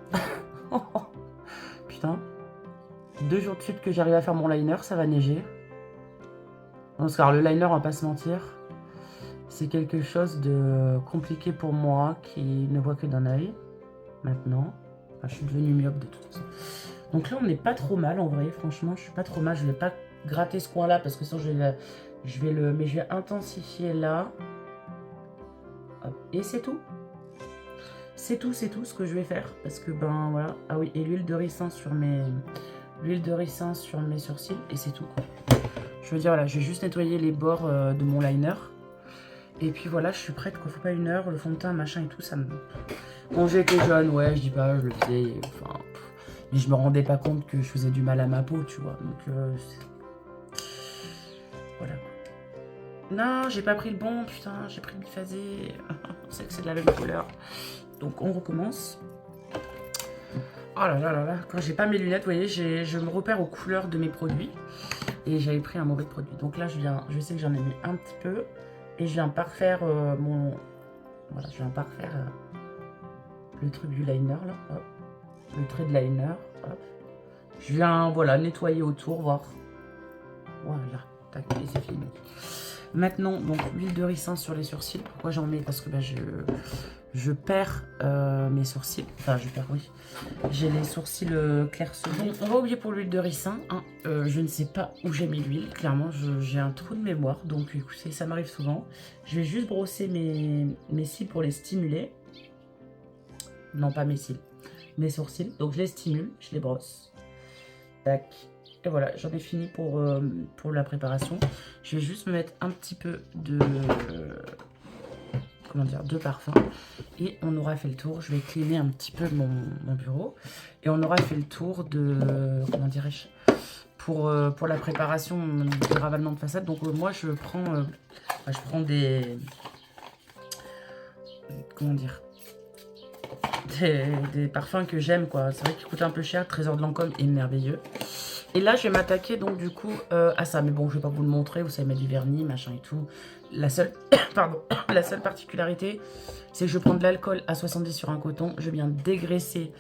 Putain. 2 jours de suite que j'arrive à faire mon liner, ça va neiger. Parce que alors, le liner, on va pas se mentir, c'est quelque chose de compliqué pour moi qui ne voit que d'un œil. Maintenant. Enfin, je suis devenue myope de toute façon. Donc là, on n'est pas trop mal en vrai. Franchement, je suis pas trop mal. Je vais pas gratter ce coin-là parce que sinon, mais je vais intensifier là. Hop. Et c'est tout. C'est tout ce que je vais faire. Parce que, ben voilà. Ah oui, et l'huile de ricin sur mes sourcils. Et c'est tout, quoi. Je veux dire, voilà, je vais juste nettoyer les bords de mon liner. Et puis voilà, je suis prête, quoi. Faut pas 1 heure, le fond de teint, machin et tout, ça me... Quand j'étais jeune, ouais, je dis pas, je le faisais, enfin... Mais je me rendais pas compte que je faisais du mal à ma peau, tu vois. Donc, voilà. Non, j'ai pas pris le bon, putain, j'ai pris le biphasé. On sait que c'est de la même couleur. Donc, on recommence. Oh là là là là, quand j'ai pas mes lunettes, vous voyez, je me repère aux couleurs de mes produits. Et j'avais pris un mauvais produit. Donc là, je sais que j'en ai mis un petit peu. Et je viens parfaire Voilà, je viens parfaire le truc du liner, là. Hop. Le trait de liner. Hop. Je viens, voilà, nettoyer autour, voir. Voilà. Tac, et c'est fini. Maintenant, donc, l'huile de ricin sur les sourcils. Pourquoi j'en mets? Parce que bah, je perds mes sourcils. Enfin, je perds, oui. J'ai les sourcils clairsemés. Donc, on va oublier pour l'huile de ricin. Hein. Je ne sais pas où j'ai mis l'huile. Clairement, j'ai un trou de mémoire. Donc, écoutez, ça m'arrive souvent. Je vais juste brosser mes cils pour les stimuler. Non, pas mes cils. Mes sourcils. Donc, je les stimule. Je les brosse. Tac. Et voilà, j'en ai fini pour la préparation. Je vais juste me mettre un petit peu de... de parfum. Et on aura fait le tour. Je vais cleaner un petit peu mon bureau. Et on aura fait le tour de... Comment dirais-je, pour la préparation du ravalement de façade. Donc moi, je prends des... Comment dire, des parfums que j'aime, quoi. C'est vrai qu'ils coûtent un peu cher. Trésor de Lancôme est merveilleux. Et là, je vais m'attaquer donc du coup à ça. Mais bon, je vais pas vous le montrer. Vous savez mettre du vernis, machin et tout. La seule, pardon, la seule particularité, c'est que je prends de l'alcool à 70 sur un coton. Je viens dégraisser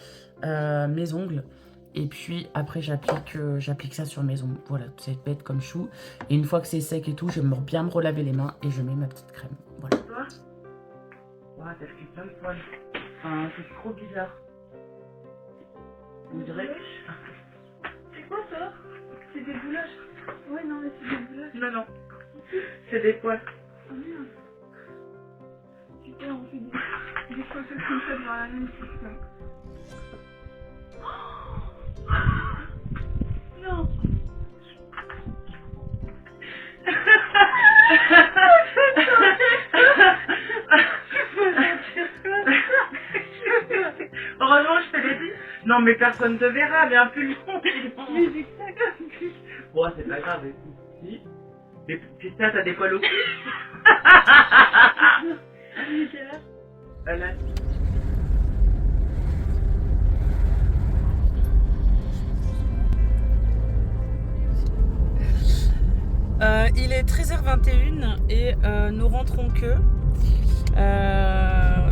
mes ongles. Et puis après, j'applique ça sur mes ongles. Voilà, c'est bête comme chou. Et une fois que c'est sec et tout, je vais bien me relaver les mains et je mets ma petite crème. Voilà. Ouais, t'as fait plein de poils. Enfin, c'est trop bizarre. On dirait... C'est quoi ça? C'est des boulages. Ouais, non, mais c'est des boulages. Non, non. C'est des poils. Ah merde. Putain, on fait des coiffeurs comme ça devant la même système. Non. Heureusement, je te l'ai dit. Non, mais personne te verra, mais un peu long. Mais j'ai que ça comme plus. Bon, c'est pas grave, écoute. Si. Mais putain, t'as des poils au cul. Il était là. Voilà. Il est 13h21 et nous rentrons que.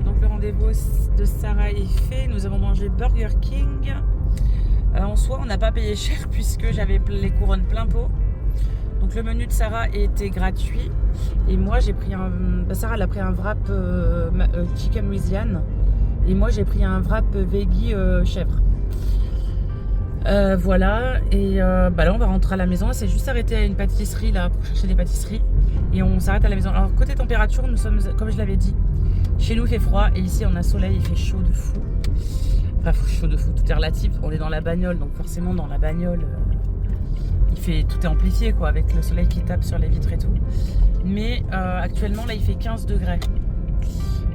Donc le rendez-vous rendez-vous de Sarah est fait. Nous avons mangé Burger King. En soi, on n'a pas payé cher puisque j'avais les couronnes plein pot. Donc le menu de Sarah était gratuit. Et moi, j'ai pris Sarah, elle a pris un wrap chicken Louisiane. Et moi, j'ai pris un wrap veggie chèvre. Voilà. Et là, on va rentrer à la maison. On s'est juste arrêté à une pâtisserie là pour chercher des pâtisseries. Et on s'arrête à la maison. Alors, côté température, nous sommes, comme je l'avais dit, chez nous il fait froid. Et ici, on a soleil, il fait chaud de fou. Enfin, chaud de fou, tout est relatif. On est dans la bagnole, donc forcément, dans la bagnole, tout est amplifié, quoi, avec le soleil qui tape sur les vitres et tout. Mais actuellement, là, il fait 15 degrés.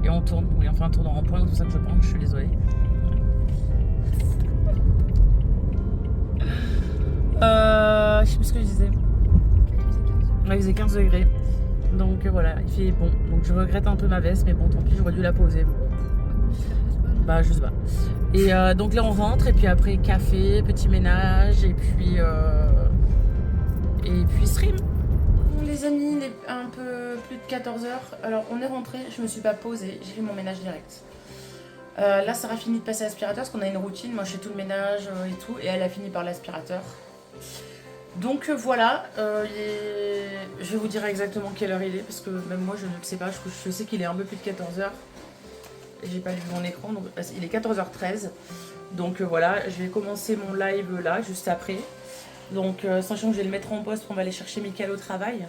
Et on tourne. Oui, on fait un tour en rond-point, c'est pour ça que je pense, je suis désolée. Je sais plus ce que je disais. Ouais, il faisait 15 degrés. Donc voilà, il fait bon. Donc je regrette un peu ma veste, mais bon, tant pis, j'aurais dû la poser. Bah, je sais pas. Et donc là, on rentre, et puis après, café, petit ménage, et puis stream. Bon, les amis, il est un peu plus de 14h. Alors, on est rentré, je me suis pas posée, j'ai fait mon ménage direct. Là, Sarah a fini de passer l'aspirateur parce qu'on a une routine. Moi, je fais tout le ménage et tout, et elle a fini par l'aspirateur. Donc voilà, je vais vous dire exactement quelle heure il est parce que même moi, je ne le sais pas. Je sais qu'il est un peu plus de 14h. J'ai pas lu mon écran, donc il est 14h13. Donc voilà, je vais commencer mon live là, juste après. Donc sachant que je vais le mettre en pause, on va aller chercher Mickaël au travail.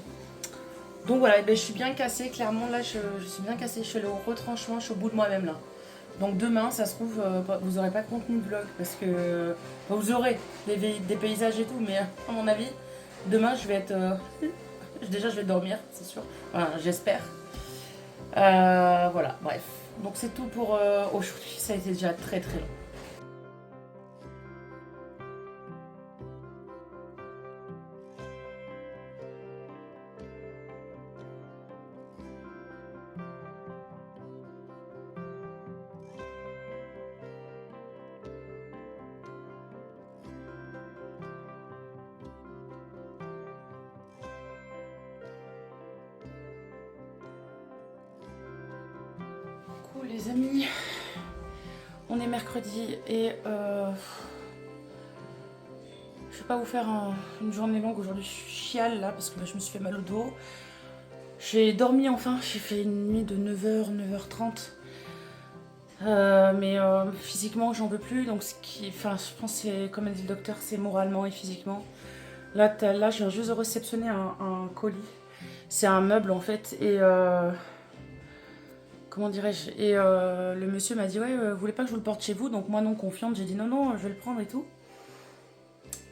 Donc voilà, je suis bien cassée, clairement là je suis bien cassée, je suis au retranchement, je suis au bout de moi-même là. Donc demain, ça se trouve, vous n'aurez pas de contenu de vlog parce que vous aurez des paysages et tout, mais à mon avis, demain je vais être... déjà je vais dormir, c'est sûr, enfin j'espère. Voilà, bref. Donc c'est tout pour aujourd'hui, ça a été déjà très très long. Les amis, on est mercredi et je vais pas vous faire une journée longue aujourd'hui, je chiale là parce que je me suis fait mal au dos. J'ai dormi enfin, j'ai fait une nuit de 9h, 9h30. Mais physiquement j'en peux plus, donc je pense c'est comme a dit le docteur, c'est moralement et physiquement. Là je viens juste de réceptionner un colis, c'est un meuble en fait et comment dirais-je, et le monsieur m'a dit ouais, vous voulez pas que je vous le porte chez vous? Donc moi non confiante, j'ai dit non, je vais le prendre et tout.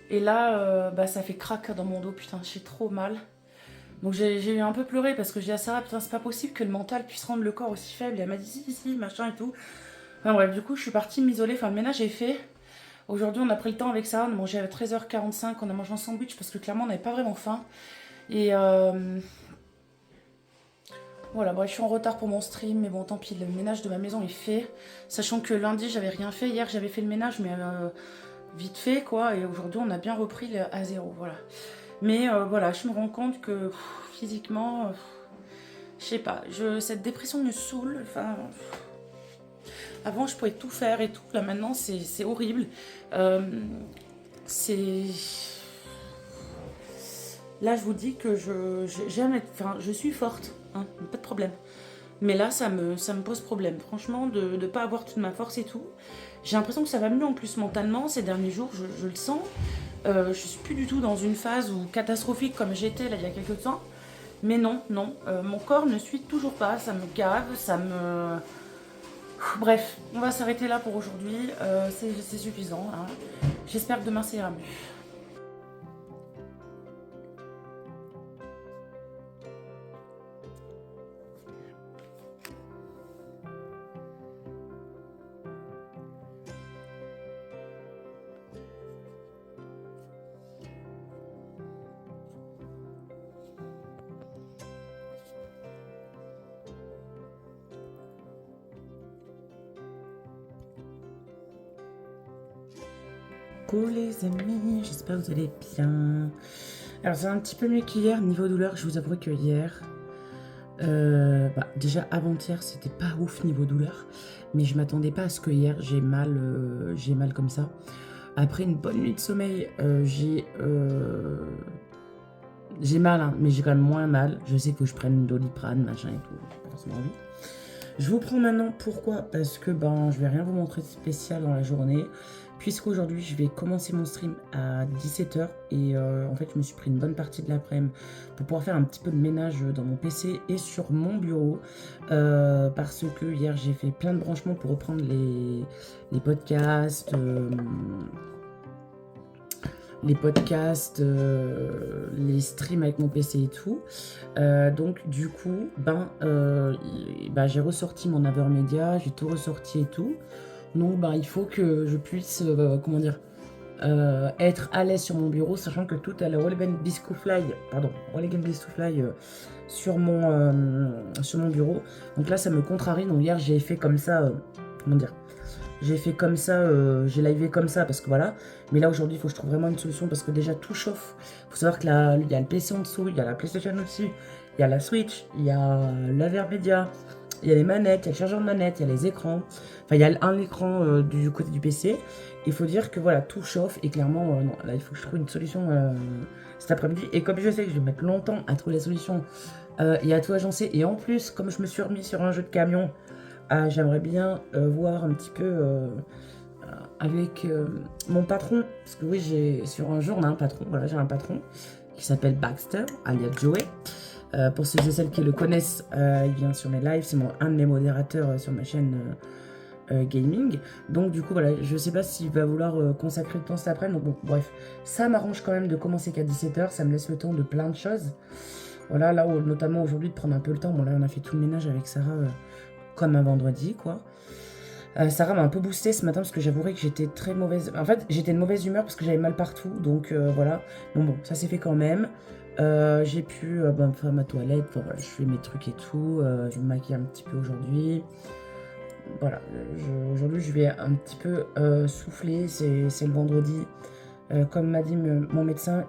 Et là ça fait craque dans mon dos, putain, j'ai trop mal. Donc j'ai eu un peu pleuré parce que j'ai dit à Sarah, putain c'est pas possible que le mental puisse rendre le corps aussi faible. Et elle m'a dit si, machin et tout. Enfin bref, du coup je suis partie m'isoler, enfin le ménage est fait. Aujourd'hui on a pris le temps avec Sarah, on a mangé à 13h45, on a mangé un sandwich parce que clairement on n'avait pas vraiment faim. Et voilà, bref, je suis en retard pour mon stream, mais bon, tant pis, le ménage de ma maison est fait. Sachant que lundi, j'avais rien fait. Hier, j'avais fait le ménage, mais vite fait, quoi. Et aujourd'hui, on a bien repris à zéro, voilà. Mais voilà, je me rends compte que physiquement, je sais pas, cette dépression me saoule. Enfin, avant, je pouvais tout faire et tout. Là, maintenant, c'est horrible. Là, je vous dis que je suis forte, hein, pas de problème. Mais là, ça me pose problème. Franchement, de ne pas avoir toute ma force et tout. J'ai l'impression que ça va mieux en plus mentalement. Ces derniers jours, je le sens. Je suis plus du tout dans une phase catastrophique comme j'étais là il y a quelques temps. Mais non. Mon corps ne suit toujours pas. Ça me gave, ça me... Bref, on va s'arrêter là pour aujourd'hui. C'est suffisant, hein. J'espère que demain, ça ira mieux. Coucou les amis, j'espère que vous allez bien. Alors c'est un petit peu mieux qu'hier, niveau douleur, je vous avouerai que hier, déjà avant-hier c'était pas ouf niveau douleur. mais je m'attendais pas à ce que hier j'ai mal comme ça. Après une bonne nuit de sommeil, j'ai mal, hein, mais j'ai quand même moins mal. Je sais que je prenne une Doliprane, machin et tout, j'ai pas forcément envie. Je vous prends maintenant, pourquoi? Parce que je vais rien vous montrer de spécial dans la journée, puisqu'aujourd'hui je vais commencer mon stream à 17h et en fait je me suis pris une bonne partie de l'après-midi pour pouvoir faire un petit peu de ménage dans mon PC et sur mon bureau, parce que hier j'ai fait plein de branchements pour reprendre les podcasts, les streams avec mon PC et tout. Donc du coup, j'ai ressorti mon Avermedia, j'ai tout ressorti et tout. Donc il faut que je puisse, être à l'aise sur mon bureau, sachant que tout à la Roll Biscuit Fly sur mon bureau. Donc là, ça me contrarie. Donc hier, j'ai fait comme ça, j'ai livé comme ça parce que voilà. Mais là aujourd'hui il faut que je trouve vraiment une solution parce que déjà tout chauffe. Il faut savoir que il y a le PC en dessous, il y a la PlayStation au-dessus, il y a la Switch, il y a l'Avermedia, il y a les manettes, il y a le chargeur de manette, il y a les écrans. Enfin il y a un écran du côté du PC. Il faut dire que voilà, tout chauffe et clairement non, là il faut que je trouve une solution cet après-midi. Et comme je sais que je vais mettre longtemps à trouver la solution et à tout agencer, et en plus comme je me suis remis sur un jeu de camion, j'aimerais bien voir un petit peu avec mon patron, parce que oui, sur un jour on a un patron, voilà, j'ai un patron qui s'appelle Baxter, alias Joey. Pour ceux et celles qui le connaissent, il vient sur mes lives, c'est un de mes modérateurs sur ma chaîne gaming. Donc du coup voilà, je sais pas s'il va vouloir consacrer le temps cet après-midi, donc bon, bref, ça m'arrange quand même de commencer qu'à 17h, ça me laisse le temps de plein de choses. Voilà, là notamment aujourd'hui de prendre un peu le temps, bon là on a fait tout le ménage avec Sarah comme un vendredi quoi. Sarah m'a un peu boosté ce matin parce que j'avouerai que j'étais très mauvaise. En fait, j'étais de mauvaise humeur parce que j'avais mal partout. Donc voilà. Bon, ça s'est fait quand même. J'ai pu faire ma toilette. Enfin, voilà, je fais mes trucs et tout. Je me maquille un petit peu aujourd'hui. Voilà. Aujourd'hui, je vais un petit peu souffler. C'est le vendredi. Comme m'a dit mon médecin,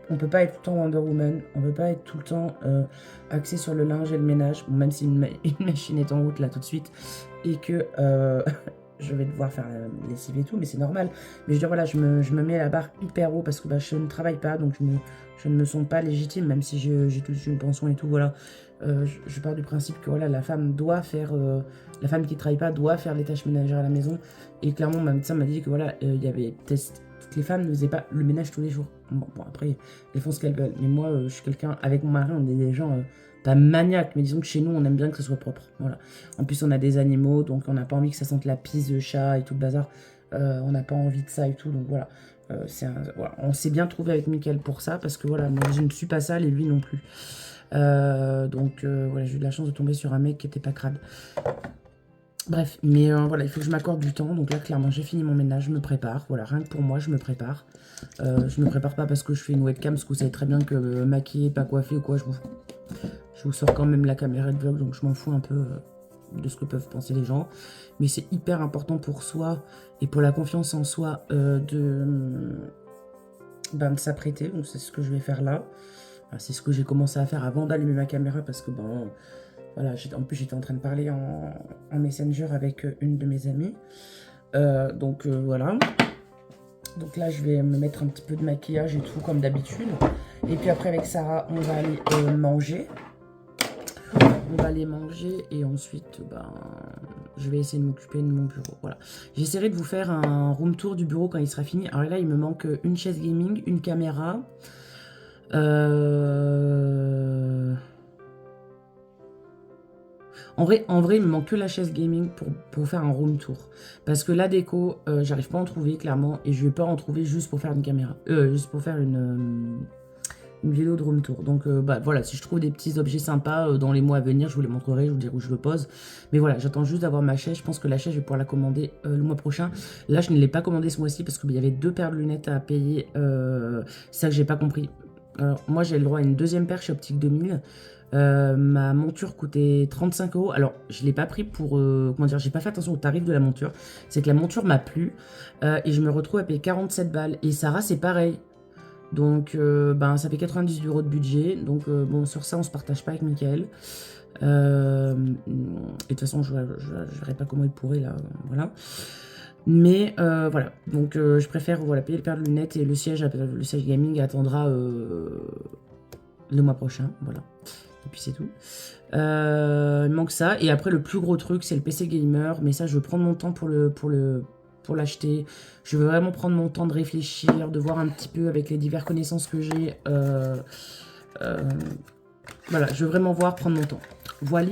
on peut pas être tout le temps Wonder Woman, on peut pas être tout le temps axé sur le linge et le ménage, même si une machine est en route là tout de suite et que je vais devoir faire la lessive et tout, mais c'est normal. Mais je veux dire, voilà, je me mets la barre hyper haut parce que je ne travaille pas, donc je ne me sens pas légitime, même si j'ai tout de suite une pension et tout, voilà. Je pars du principe que voilà, la femme qui travaille pas doit faire les tâches ménagères à la maison. Et clairement, ma médecin m'a dit que voilà, il y avait toutes les femmes ne faisaient pas le ménage tous les jours. Bon après, elles font ce qu'elles veulent. Mais moi, je suis quelqu'un, avec mon mari, on est des gens pas maniaques, mais disons que chez nous, on aime bien que ce soit propre. Voilà. En plus, on a des animaux, donc on n'a pas envie que ça sente la pisse de chat et tout le bazar. On n'a pas envie de ça et tout, donc voilà. Voilà. On s'est bien trouvé avec Mickaël pour ça, parce que voilà, moi je ne suis pas sale et lui non plus. Donc voilà, j'ai eu de la chance de tomber sur un mec qui était pas crade. Bref, mais voilà, il faut que je m'accorde du temps. Donc là, clairement, j'ai fini mon ménage, je me prépare. Voilà, rien que pour moi, je me prépare. Je me prépare pas parce que je fais une webcam, parce que vous savez très bien que maquiller, pas coiffer ou quoi, je vous sors quand même la caméra de vlog, donc je m'en fous un peu de ce que peuvent penser les gens. Mais c'est hyper important pour soi et pour la confiance en soi de s'apprêter. Donc c'est ce que je vais faire là. Enfin, c'est ce que j'ai commencé à faire avant d'allumer ma caméra parce que voilà, en plus j'étais en train de parler en Messenger avec une de mes amies. Donc voilà. Donc là je vais me mettre un petit peu de maquillage et tout comme d'habitude. Et puis après avec Sarah on va aller manger. On va aller manger et ensuite je vais essayer de m'occuper de mon bureau. Voilà. J'essaierai de vous faire un room tour du bureau quand il sera fini. Alors là il me manque une chaise gaming, une caméra. En vrai, il me manque que la chaise gaming pour faire un room tour. Parce que la déco, j'arrive pas à en trouver, clairement. Et je vais pas en trouver juste pour faire une caméra. Juste pour faire une vidéo de room tour. Donc, voilà, si je trouve des petits objets sympas dans les mois à venir, je vous les montrerai, je vous dirai où je le pose. Mais voilà, j'attends juste d'avoir ma chaise. Je pense que la chaise, je vais pouvoir la commander le mois prochain. Là, je ne l'ai pas commandée ce mois-ci parce qu'il y avait 2 paires de lunettes à payer. C'est ça que j'ai pas compris. Alors, moi, j'ai le droit à une deuxième paire chez Optique 2000. Ma monture coûtait 35 €. Alors, je l'ai pas pris pour... comment dire, j'ai pas fait attention au tarif de la monture. C'est que la monture m'a plu. Et je me retrouve à payer 47 balles. Et Sarah, c'est pareil. Donc, ça fait 90 € de budget. Donc, bon, sur ça, on se partage pas avec Mickaël. Et de toute façon, je verrai pas comment il pourrait là, voilà. Mais voilà, donc je préfère voilà, payer le paire de lunettes et le siège gaming attendra le mois prochain, voilà. Et puis c'est tout. Il manque ça. Et après, le plus gros truc, c'est le PC gamer. Mais ça, je veux prendre mon temps pour l'acheter. Je veux vraiment prendre mon temps de réfléchir, de voir un petit peu avec les diverses connaissances que j'ai. Voilà, je veux vraiment voir, prendre mon temps. Voilà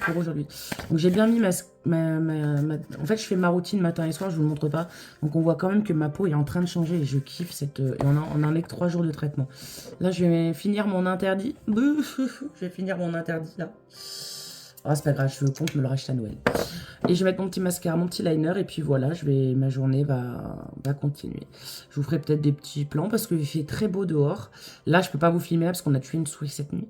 pour aujourd'hui. Donc j'ai bien mis En fait, je fais ma routine matin et soir, je vous le montre pas. Donc on voit quand même que ma peau est en train de changer et je kiffe cette... Et on a que 3 jours de traitement. Là, je vais finir mon interdit. Je vais finir mon interdit, là. Ah, c'est pas grave, je compte me le racheter à Noël. Et je vais mettre mon petit mascara, mon petit liner, et puis voilà, ma journée va continuer. Je vous ferai peut-être des petits plans parce qu'il fait très beau dehors. Là, je peux pas vous filmer là parce qu'on a tué une souris cette nuit.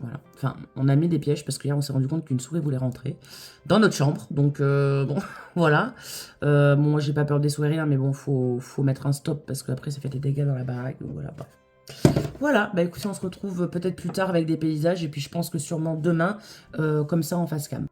Voilà. Enfin, on a mis des pièges parce qu'hier, on s'est rendu compte qu'une souris voulait rentrer dans notre chambre. Donc, bon, voilà. Bon, moi, j'ai pas peur des souris, hein, mais bon, faut mettre un stop parce qu'après, ça fait des dégâts dans la baraque. Donc, voilà. Voilà, bah écoutez, on se retrouve peut-être plus tard avec des paysages. Et puis, je pense que sûrement demain, comme ça, en face cam.